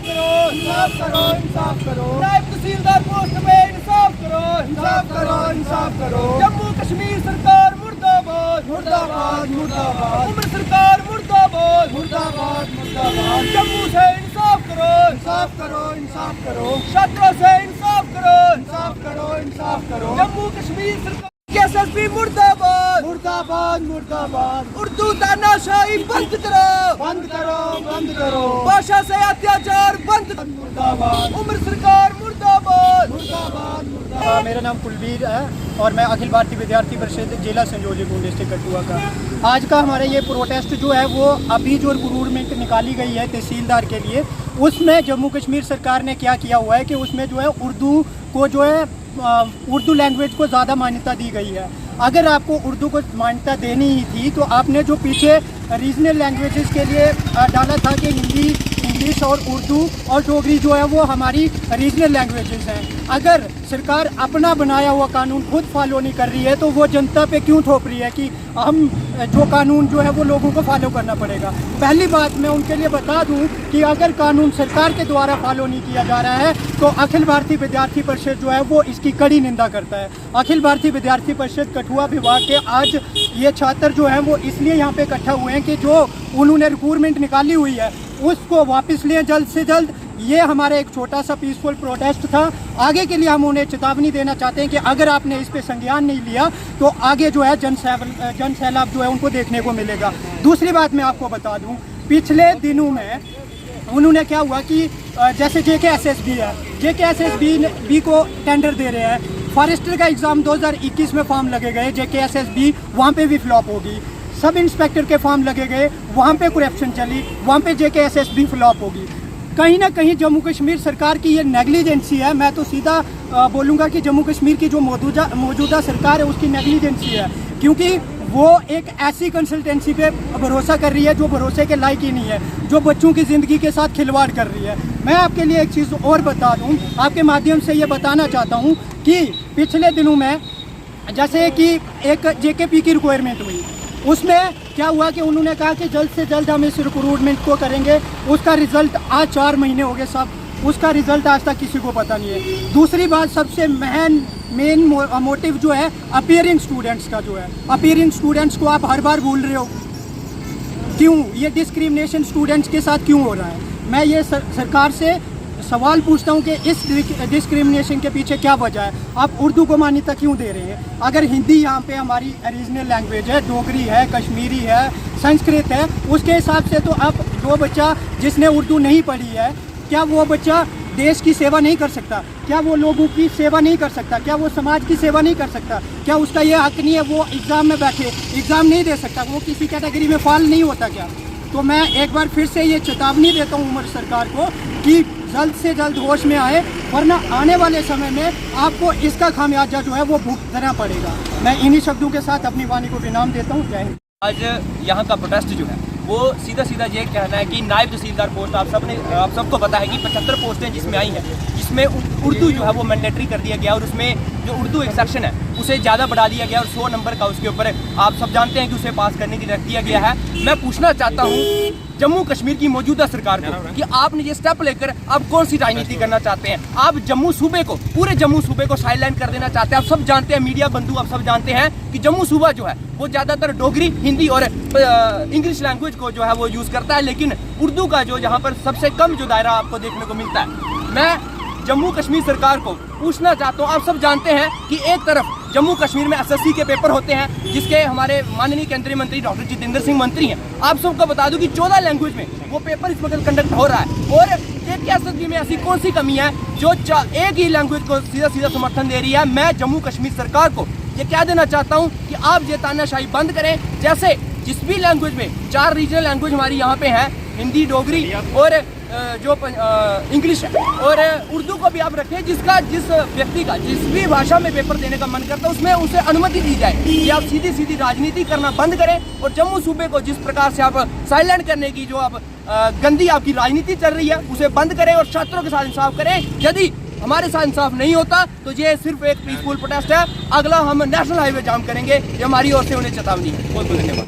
इंसाफ करो, इंसाफ करो, इंसाफ करो, नायब तहसीलदार पोस्ट पे इंसाफ करो, इंसाफ करो, इंसाफ करो। जम्मू कश्मीर सरकार मुर्दाबाद, मुर्दाबाद, मुर्दाबाद, उम्र सरकार मुर्दाबाद, मुर्दाबाद, मुर्दाबाद। जम्मू से इंसाफ करो, इंसाफ करो, इंसाफ करो, छात्रों से इंसाफ करो, इंसाफ करो, इंसाफ करो। जम्मू कश्मीर सरकार एसएसपी मुर्दाबाद, मुर्दाबाद, मुर्दाबाद। उर्दू तानाशाही बंद करो, बंद करो, बंद करो। भाषा से अत्याचार बंद, मुर्दाबाद, उम्र सरकार मुर्दाबाद, मुर्दाबाद, मुर्दाबाद। मेरा नाम कुलबीर है और मैं अखिल भारतीय विद्यार्थी परिषद जिला संयोजक हूँ डिस्ट्रिक्ट कठुआ का। आज का हमारा ये प्रोटेस्ट जो है वो अभी जो रिक्रूटमेंट निकाली गई है तहसीलदार के लिए, उसमें जम्मू कश्मीर सरकार ने क्या किया हुआ है कि उसमें जो है उर्दू को जो है उर्दू लैंग्वेज को ज़्यादा मान्यता दी गई है। अगर आपको उर्दू को मान्यता देनी ही थी तो आपने जो पीछे रीजनल लैंग्वेजेस के लिए डाला था कि हिंदी, इंग्लिश और उर्दू और डोगरी जो है वो हमारी रीजनल लैंग्वेजेस हैं। अगर सरकार अपना बनाया हुआ कानून खुद फॉलो नहीं कर रही है तो वो जनता पे क्यों थोप रही है कि हम जो कानून जो है वो लोगों को फॉलो करना पड़ेगा। पहली बात मैं उनके लिए बता दूं कि अगर कानून सरकार के द्वारा फॉलो नहीं किया जा रहा है तो अखिल भारतीय विद्यार्थी परिषद जो है वो इसकी कड़ी निंदा करता है। अखिल भारतीय विद्यार्थी परिषद कठुआ विभाग के आज ये छात्र जो हैं वो इसलिए यहाँ पे इकट्ठा हुए हैं कि जो उन्होंने रिक्रूटमेंट निकाली हुई है उसको वापस लें जल्द से जल्द। ये हमारा एक छोटा सा पीसफुल प्रोटेस्ट था। आगे के लिए हम उन्हें चेतावनी देना चाहते हैं कि अगर आपने इस पे संज्ञान नहीं लिया तो आगे जो है जन सैलाब जो है उनको देखने को मिलेगा। दूसरी बात मैं आपको बता दूं, पिछले दिनों में उन्होंने क्या हुआ कि जैसे JKSSB है, JKSSB को टेंडर दे रहे हैं। फॉरेस्टर का एग्ज़ाम 2021 में फॉर्म लगे गए, JKSSB वहाँ पे भी फ्लॉप होगी। सब इंस्पेक्टर के फॉर्म लगे गए, वहाँ पे करप्शन चली, वहाँ पे JKSSB फ्लॉप होगी। कहीं ना कहीं जम्मू कश्मीर सरकार की ये नेग्लिजेंसी है। मैं तो सीधा बोलूँगा कि जम्मू कश्मीर की जो मौजूदा सरकार है उसकी नेग्लिजेंसी है, क्योंकि वो एक ऐसी कंसल्टेंसी पे भरोसा कर रही है जो भरोसे के लायक ही नहीं है, जो बच्चों की ज़िंदगी के साथ खिलवाड़ कर रही है। मैं आपके लिए एक चीज़ और बता दूं, आपके माध्यम से ये बताना चाहता हूं कि पिछले दिनों में जैसे कि एक JKP की रिक्वायरमेंट हुई, उसमें क्या हुआ कि उन्होंने कहा कि जल्द से जल्द हम इस रिक्रूटमेंट को करेंगे। उसका रिज़ल्ट आज 4 महीने हो गए सब, उसका रिज़ल्ट आज तक किसी को पता नहीं है। दूसरी बात, सबसे मेन मोटिव जो है अपीयरिंग स्टूडेंट्स का जो है, अपीयरिंग स्टूडेंट्स को आप हर बार भूल रहे हो। क्यों ये डिस्क्रिमिनेशन स्टूडेंट्स के साथ क्यों हो रहा है? मैं ये सरकार से सवाल पूछता हूँ कि इस डिस्क्रिमिनेशन के पीछे क्या वजह है? आप उर्दू को मान्यता क्यों दे रहे हैं? अगर हिंदी यहाँ पे हमारी रीजनल लैंग्वेज है, डोगरी है, कश्मीरी है, संस्कृत है, उसके हिसाब से तो आप वो बच्चा जिसने उर्दू नहीं पढ़ी है, क्या वो बच्चा देश की सेवा नहीं कर सकता? क्या वो लोगों की सेवा नहीं कर सकता? क्या वो समाज की सेवा नहीं कर सकता? क्या उसका ये हक नहीं है वो एग्ज़ाम में बैठे, एग्ज़ाम नहीं दे सकता? वो किसी कैटेगरी में फॉल नहीं होता क्या? तो मैं एक बार फिर से ये चेतावनी देता हूँ उमर सरकार को कि जल्द से जल्द होश में आए, वरना आने वाले समय में आपको इसका खामियाजा जो है वो भुगतना पड़ेगा। मैं इन्हीं शब्दों के साथ अपनी वाणी को विराम देता हूँ। जय हिंद। आज यहाँ का प्रोटेस्ट जो है वो सीधा ये कहना है कि नायब तहसीलदार पोस्ट आप सबको पता है कि 75 पोस्टें जिसमें आई हैं, जिसमें उर्दू जो है वो मैंडेटरी कर दिया गया और उसमें जो उर्दू एक सेक्शन है उसे ज़्यादा बढ़ा दिया गया और 100 नंबर का उसके ऊपर आप सब जानते हैं कि उसे पास करने के लिए रख दिया गया है। मैं पूछना चाहता हूँ जम्मू कश्मीर की मौजूदा सरकार को कि आपने ये स्टेप लेकर आप कौन सी राजनीति करना चाहते हैं? आप जम्मू सूबे को, पूरे जम्मू सूबे को साइडलाइन कर देना चाहते हैं। आप सब जानते हैं, मीडिया बंधु आप सब जानते हैं कि जम्मू सूबा जो है वो ज़्यादातर डोगरी, हिंदी और इंग्लिश लैंग्वेज को जो है वो यूज़ करता है, लेकिन उर्दू का जो यहाँ पर सबसे कम जो दायरा आपको देखने को मिलता है। मैं जम्मू कश्मीर सरकार को पूछना चाहता हूँ, आप सब जानते हैं कि एक तरफ जम्मू कश्मीर में SSC के पेपर होते हैं जिसके हमारे माननीय केंद्रीय मंत्री डॉक्टर जितेंद्र सिंह मंत्री हैं। आप सबको बता दूं कि 14 लैंग्वेज में वो पेपर इस वक्त कंडक्ट हो रहा है और JKSSB में ऐसी कौन सी कमी है जो एक ही लैंग्वेज को सीधा समर्थन दे रही है। मैं जम्मू कश्मीर सरकार को ये क्या देना चाहता हूँ कि आप ये तानाशाही बंद करें। जैसे जिस भी लैंग्वेज में 4 रीजनल लैंग्वेज हमारी यहाँ पे है, हिंदी, डोगरी और जो इंग्लिश है, और उर्दू को भी आप रखें। जिस व्यक्ति का जिस भी भाषा में पेपर देने का मन करता है उसमें उसे अनुमति दी जाए कि आप सीधी राजनीति करना बंद करें और जम्मू सूबे को जिस प्रकार से आप साइलेंट करने की जो आप गंदी आपकी राजनीति चल रही है उसे बंद करें और छात्रों के साथ इंसाफ करें। यदि हमारे साथ इंसाफ नहीं होता तो ये सिर्फ एक पीसफुल प्रोटेस्ट है, अगला हम नेशनल हाईवे जाम करेंगे। ये हमारी ओर से उन्हें चेतावनी है। बहुत बहुत धन्यवाद।